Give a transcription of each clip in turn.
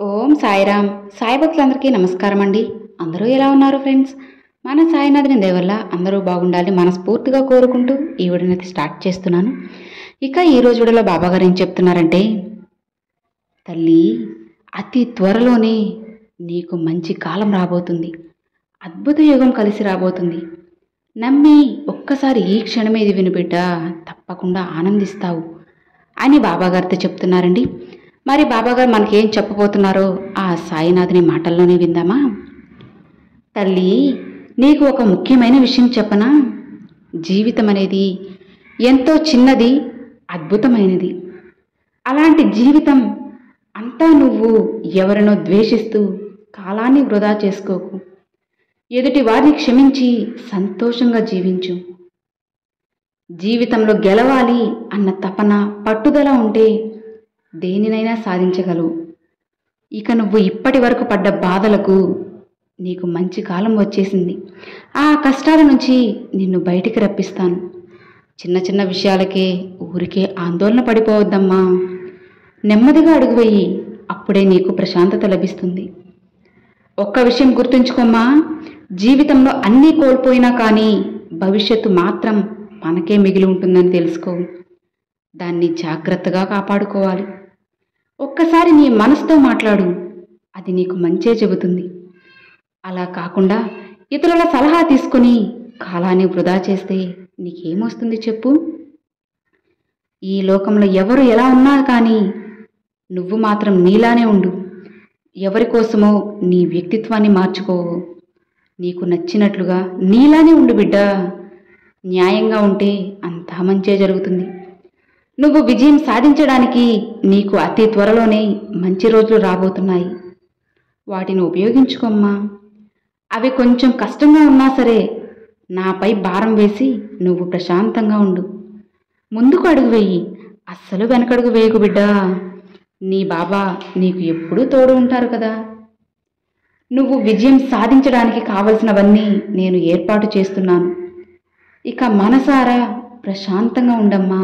ఓం సాయిరామ్. సాయి భక్తులందరికీ నమస్కారం అండి. అందరూ ఎలా ఉన్నారు ఫ్రెండ్స్? మన సాయినాథుని దయ వల్ల అందరూ బాగుండాలి మనస్ఫూర్తిగా కోరుకుంటూ ఈ వీడియోని స్టార్ట్ చేస్తున్నాను. ఇక ఈరోజు వీడియోలో బాబాగారు ఏం చెప్తున్నారంటే, తల్లి, అతి త్వరలోనే నీకు మంచి కాలం రాబోతుంది, అద్భుత యుగం కలిసి రాబోతుంది. నమ్మి ఒక్కసారి ఈ క్షణమే ఇది వినిబిడ్డ, తప్పకుండా ఆనందిస్తావు అని బాబాగారితో చెప్తున్నారండి. మరి బాబాగారు మనకేం చెప్పబోతున్నారో ఆ సాయినాథుని మాటల్లోనే విందామా? తల్లి, నీకు ఒక ముఖ్యమైన విషయం చెప్పనా? జీవితం అనేది ఎంతో చిన్నది, అద్భుతమైనది. అలాంటి జీవితం అంతా నువ్వు ఎవరినో ద్వేషిస్తూ కాలాన్ని వృధా చేసుకోకు. ఎదుటి వారిని క్షమించి సంతోషంగా జీవించు. జీవితంలో గెలవాలి అన్న తపన, పట్టుదల ఉంటే దేనినైనా సాధించగలవు. ఇక నువ్వు ఇప్పటి వరకు పడ్డ బాధలకు నీకు మంచి కాలం వచ్చేసింది. ఆ కష్టాల నుంచి నిన్ను బయటికి రప్పిస్తాను. చిన్న చిన్న విషయాలకే ఊరికే ఆందోళన పడిపోవద్దమ్మా. నెమ్మదిగా అడుగు వెయ్యి, అప్పుడే నీకు ప్రశాంతత లభిస్తుంది. ఒక్క విషయం గుర్తుంచుకోమ్మా, జీవితంలో అన్నీ కోల్పోయినా కానీ భవిష్యత్తు మాత్రం మనకే మిగిలి ఉంటుందని తెలుసుకో. దాన్ని జాగ్రత్తగా కాపాడుకోవాలి. ఒక్కసారి నీ మనసుతో మాట్లాడు, అది నీకు మంచే చెబుతుంది. అలా కాకుండా ఇతరుల సలహా తీసుకుని కాలాన్ని వృధా చేస్తే నీకేమొస్తుంది చెప్పు? ఈ లోకంలో ఎవరు ఎలా ఉన్నా కానీ నువ్వు మాత్రం నీలానే ఉండు. ఎవరి కోసమో నీ వ్యక్తిత్వాన్ని మార్చుకోవు. నీకు నచ్చినట్లుగా నీలానే ఉండు బిడ్డ. న్యాయంగా ఉంటే అంతా మంచే జరుగుతుంది. నువ్వు విజయం సాధించడానికి నీకు అతి త్వరలోనే మంచి రోజులు రాబోతున్నాయి. వాటిని ఉపయోగించుకోమ్మా. అవి కొంచెం కష్టంగా ఉన్నా సరే నాపై భారం వేసి నువ్వు ప్రశాంతంగా ఉండు. ముందుకు అడుగు వేయి, అస్సలు వెనకడుగు వేయకు బిడ్డా. నీ బాబా నీకు ఎప్పుడూ తోడు ఉంటారు కదా. నువ్వు విజయం సాధించడానికి కావలసినవన్నీ నేను ఏర్పాటు చేస్తున్నాను. ఇక మనసారా ప్రశాంతంగా ఉండమ్మా.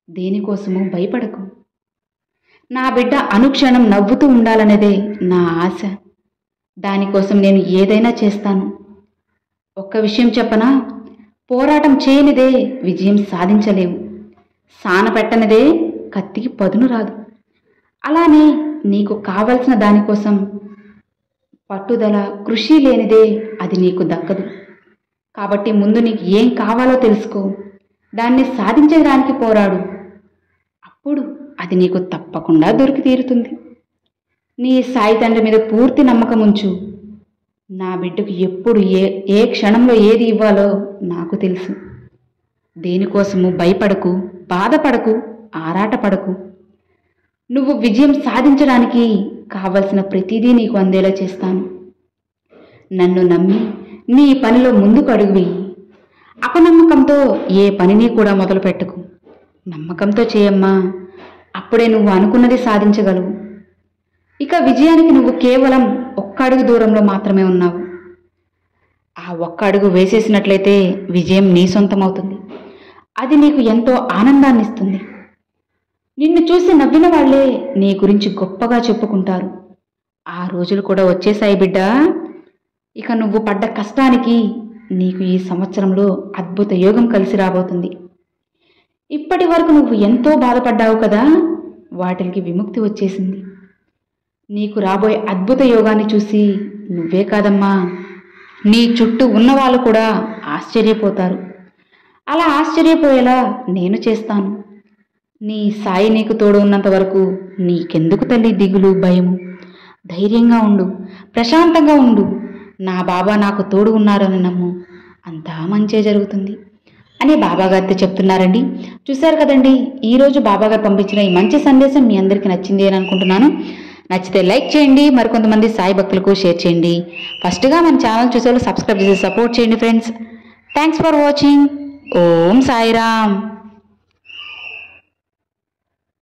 దేనికోసమూ భయపడకు. నా బిడ్డ అనుక్షణం నవ్వుతూ ఉండాలనేదే నా ఆశ. దానికోసం నేను ఏదైనా చేస్తాను. ఒక్క విషయం చెప్పనా? పోరాటం చేయనిదే విజయం సాధించలేవు. సాన పెట్టనిదే కత్తికి పదును రాదు. అలానే నీకు కావలసిన దానికోసం పట్టుదల, కృషి లేనిదే అది నీకు దక్కదు. కాబట్టి ముందు నీకు ఏం కావాలో తెలుసుకో, దాన్ని సాధించడానికి పోరాడు. అప్పుడు అది నీకు తప్పకుండా దొరికి తీరుతుంది. నీ సాయి తండ్రి మీద పూర్తి నమ్మకం ఉంచు. నా బిడ్డకు ఎప్పుడు ఏ క్షణంలో ఏది ఇవ్వాలో నాకు తెలుసు. దేనికోసము భయపడకు, బాధపడకు, ఆరాటపడకు. నువ్వు విజయం సాధించడానికి కావలసిన ప్రతిదీ నీకు అందేలా చేస్తాను. నన్ను నమ్మి నీ పనిలో ముందుకు అడుగు వెయ్యి. అపనమ్మకంతో ఏ పనిని కూడా మొదలు పెట్టకు. నమ్మకంతో చేయమ్మా. అప్పుడే నువ్వు అనుకున్నది సాధించగలవు. ఇక విజయానికి నువ్వు కేవలం ఒక్క అడుగు దూరంలో మాత్రమే ఉన్నావు. ఆ ఒక్క అడుగు వేసేసినట్లయితే విజయం నీ సొంతమవుతుంది. అది నీకు ఎంతో ఆనందాన్ని ఇస్తుంది. నిన్ను చూసి నవ్విన వాళ్లే నీ గురించి గొప్పగా చెప్పుకుంటారు. ఆ రోజులు కూడా వచ్చేసాయి బిడ్డ. ఇక నువ్వు పడ్డ కష్టానికి నీకు ఈ సంవత్సరంలో అద్భుత యోగం కలిసి రాబోతుంది. ఇప్పటి వరకు నువ్వు ఎంతో బాధపడ్డావు కదా, వాటికి విముక్తి వచ్చేసింది. నీకు రాబోయే అద్భుత యోగాన్ని చూసి నువ్వే కాదమ్మా, నీ చుట్టూ ఉన్నవాళ్ళు కూడా ఆశ్చర్యపోతారు. అలా ఆశ్చర్యపోయేలా నేను చేస్తాను. నీ సాయి నీకు తోడు ఉన్నంత వరకు నీకెందుకు తల్లి దిగులు, భయము? ధైర్యంగా ఉండు, ప్రశాంతంగా ఉండు. నా బాబా నాకు తోడు ఉన్నారని నమ్ము, అంతా మంచే జరుగుతుంది అని బాబాగారితో చెప్తున్నారండి. చూశారు కదండి, ఈరోజు బాబాగారు పంపించిన ఈ మంచి సందేశం మీ అందరికీ నచ్చింది అని అనుకుంటున్నాను. నచ్చితే లైక్ చేయండి, మరికొంతమంది సాయి భక్తులకు షేర్ చేయండి. ఫస్ట్గా మన ఛానల్ చూసే వాళ్ళు సబ్స్క్రైబ్ చేసి సపోర్ట్ చేయండి ఫ్రెండ్స్. Thanks for watching. ఓం సాయిరామ్.